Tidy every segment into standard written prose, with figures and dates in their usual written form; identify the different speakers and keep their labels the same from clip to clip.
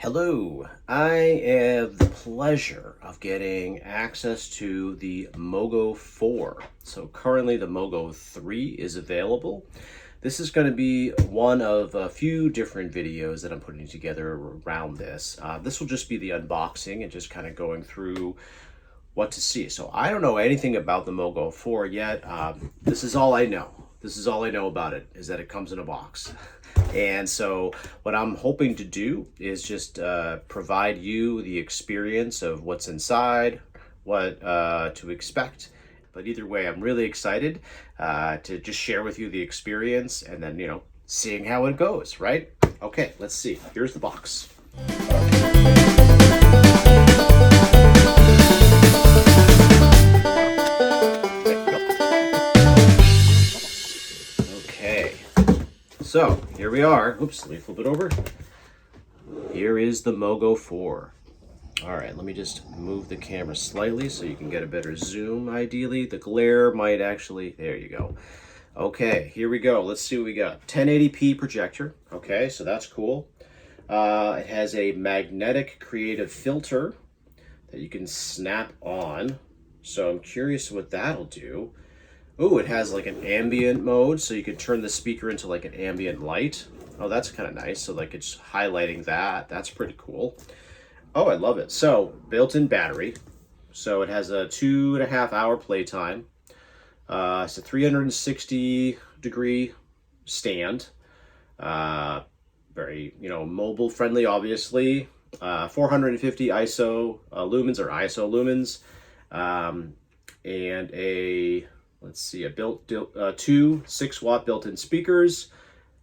Speaker 1: Hello, I have the pleasure of getting access to the Mogo 4. So currently the Mogo 3 is available. This is going to be one of a few different videos that I'm putting together around this. This will just be the unboxing and just kind of going through what to see. So I don't know anything about the Mogo 4 yet. This is all I know. This is all I know about it, is that it comes in a box. And so what I'm hoping to do is just provide you the experience of what's inside, what to expect. But either way, I'm really excited to just share with you the experience and then, seeing how it goes, right? Okay, let's see. Here's the box. So here we are. Oops, let me flip it over. Here is the Mogo 4. All right, let me just move the camera slightly so you can get a better zoom, ideally. The glare might actually, there you go. Okay, here we go. Let's see what we got. 1080p projector. Okay, so that's cool. It has a magnetic creative filter that you can snap on. So I'm curious what that'll do. Oh, it has like an ambient mode, so you can turn the speaker into like an ambient light. Oh, that's kind of nice. So like it's highlighting that. That's pretty cool. Oh, I love it. So built-in battery. So it has a 2.5 hour playtime. It's a 360 degree stand. Very, mobile friendly, obviously. 450 ISO lumens or ISO lumens. And a... Let's see, two 6-watt built-in speakers,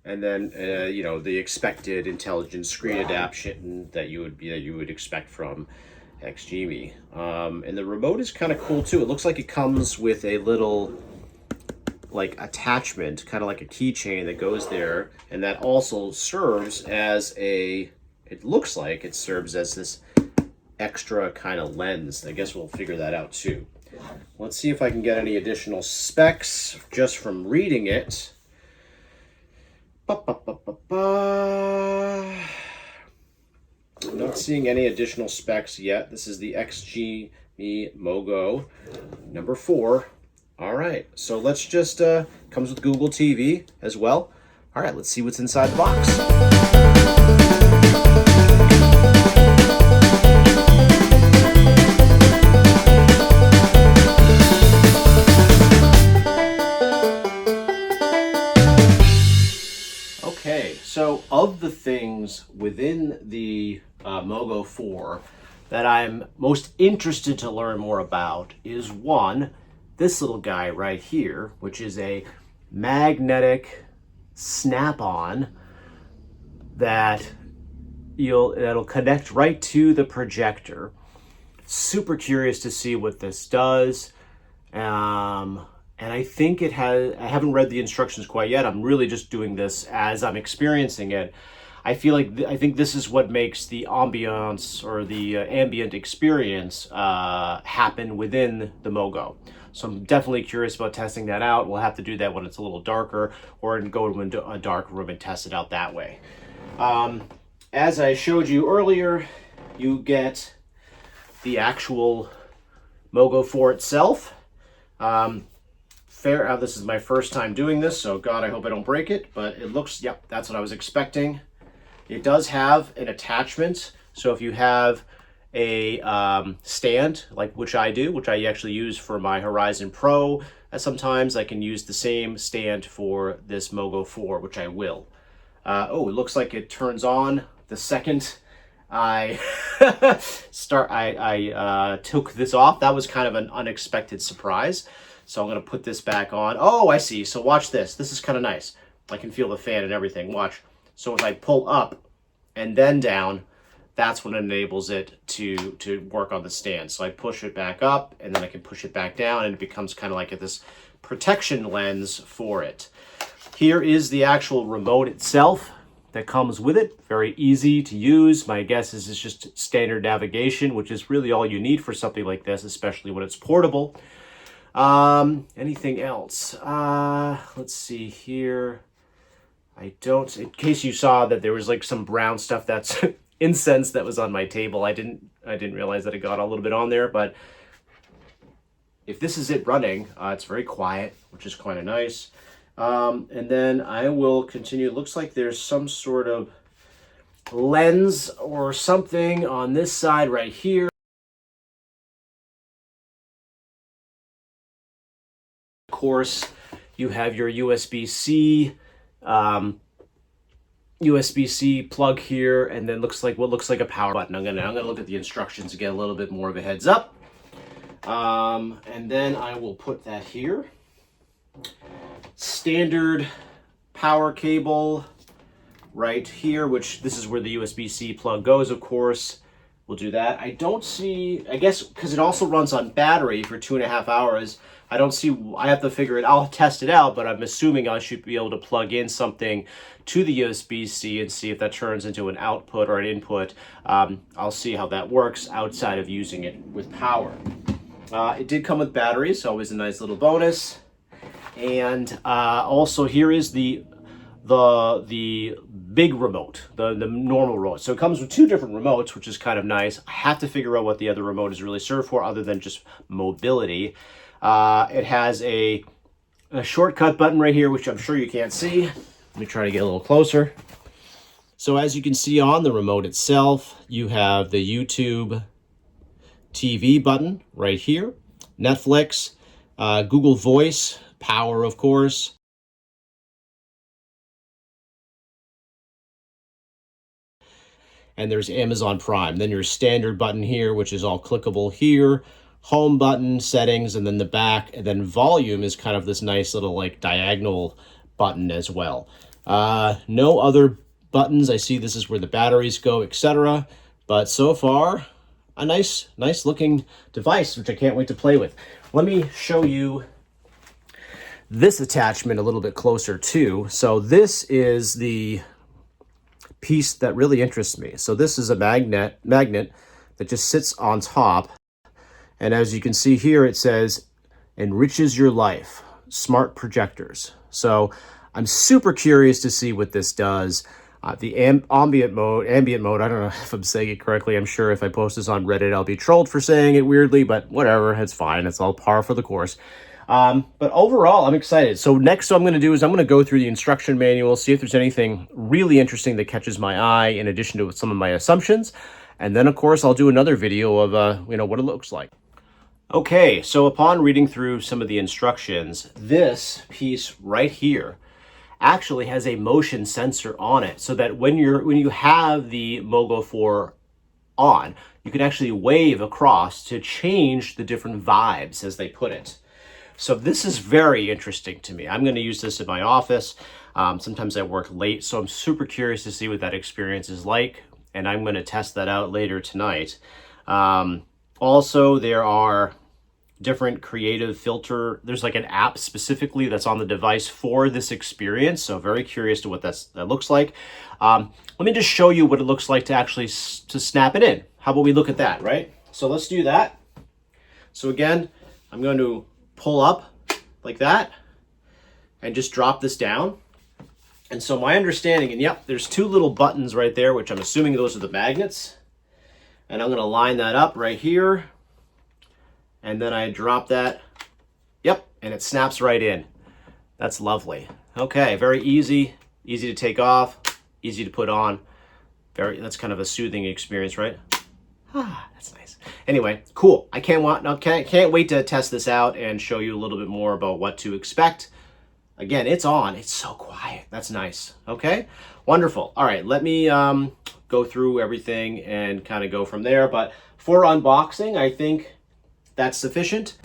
Speaker 1: and then the expected intelligent screen adaptation that you would expect from XGIMI. And the remote is kind of cool too. It looks like it comes with a little attachment, kind of like a keychain that goes there, and that also serves as it looks like it serves as this extra kind of lens. I guess we'll figure that out too. Let's see if I can get any additional specs just from reading it. I'm not seeing any additional specs yet. This is the XGIMI Mogo number 4. All right, so let's just, comes with Google TV as well. All right, let's see what's inside the box. Okay, so of the things within the Mogo 4 that I'm most interested to learn more about is one, this little guy right here, which is a magnetic snap-on that'll connect right to the projector. Super curious to see what this does. And I think I haven't read the instructions quite yet. I'm really just doing this as I'm experiencing it. I think this is what makes the ambiance or the ambient experience happen within the Mogo. So I'm definitely curious about testing that out. We'll have to do that when it's a little darker, or go into a dark room and test it out that way. As I showed you earlier, you get the actual Mogo 4 itself. This is my first time doing this, so God, I hope I don't break it, but it looks, yep, that's what I was expecting. It does have an attachment, so if you have a stand, like which I actually use for my Horizon Pro, sometimes I can use the same stand for this Mogo 4, which I will. It looks like it turns on the second I took this off. That was kind of an unexpected surprise. So I'm going to put this back on. Oh, I see. So watch this. This is kind of nice. I can feel the fan and everything. Watch. So if I pull up and then down, that's what enables it to work on the stand. So I push it back up and then I can push it back down, and it becomes kind of like this protection lens for it. Here is the actual remote itself that comes with it. Very easy to use. My guess is it's just standard navigation, which is really all you need for something like this, especially when it's portable. Anything else? Let's see here. In case you saw that there was some brown stuff that's incense that was on my table. I didn't realize that it got a little bit on there, but if this is it running, it's very quiet, which is kind of nice. And then I will continue. It looks like there's some sort of lens or something on this side right here. Of course, you have your USB-C plug here, and then what looks like a power button. I'm gonna look at the instructions to get a little bit more of a heads up. And then I will put that here. Standard power cable right here, which this is where the USB-C plug goes, of course. We'll do that. I don't see, I guess, because it also runs on battery for 2.5 hours. I don't see, I have to figure it, I'll test it out, but I'm assuming I should be able to plug in something to the USB-C and see if that turns into an output or an input. I'll see how that works outside of using it with power. It did come with batteries, always a nice little bonus. And also here is the big remote, the normal remote. So it comes with 2 different remotes, which is kind of nice. I have to figure out what the other remote is really served for other than just mobility. It has a shortcut button right here, which I'm sure you can't see. Let me try to get a little closer. So as you can see on the remote itself, you have the YouTube TV button right here, Netflix, Google Voice, power, of course. And there's Amazon Prime. Then your standard button here, which is all clickable here, home button, settings, and then the back, and then volume is kind of this nice little like diagonal button as well. No other buttons. I see this is where the batteries go, etc. But so far, a nice looking device, which I can't wait to play with. Let me show you this attachment a little bit closer too. So this is the piece that really interests me. So this is a magnet that just sits on top. And as you can see here, it says, enriches your life, smart projectors. So I'm super curious to see what this does. The ambient mode, I don't know if I'm saying it correctly. I'm sure if I post this on Reddit, I'll be trolled for saying it weirdly, but whatever, it's fine. It's all par for the course. But overall, I'm excited. So next what I'm going to do is I'm going to go through the instruction manual, see if there's anything really interesting that catches my eye in addition to some of my assumptions. And then, of course, I'll do another video of, what it looks like. Okay, so upon reading through some of the instructions, this piece right here actually has a motion sensor on it, so that when you have the Mogo 4 on, you can actually wave across to change the different vibes, as they put it. So this is very interesting to me. I'm going to use this in my office. Sometimes I work late, so I'm super curious to see what that experience is like, and I'm going to test that out later tonight. Also, there are different creative filter. There's like an app specifically that's on the device for this experience. So very curious to what that looks like. Let me just show you what it looks like to actually to snap it in. How about we look at that, right? So let's do that. So again, I'm going to pull up like that and just drop this down. And so my understanding, and yep, there's 2 little buttons right there, which I'm assuming those are the magnets. And I'm going to line that up right here. And then I drop that, yep, and it snaps right in. That's lovely. Okay, very easy to take off, easy to put on. That's kind of a soothing experience, right? That's nice. Anyway, cool. I can't wait to test this out and show you a little bit more about what to expect. Again, it's on. It's so quiet. That's nice. Okay, wonderful. All right, let me go through everything and kind of go from there. But for unboxing, I think that's sufficient.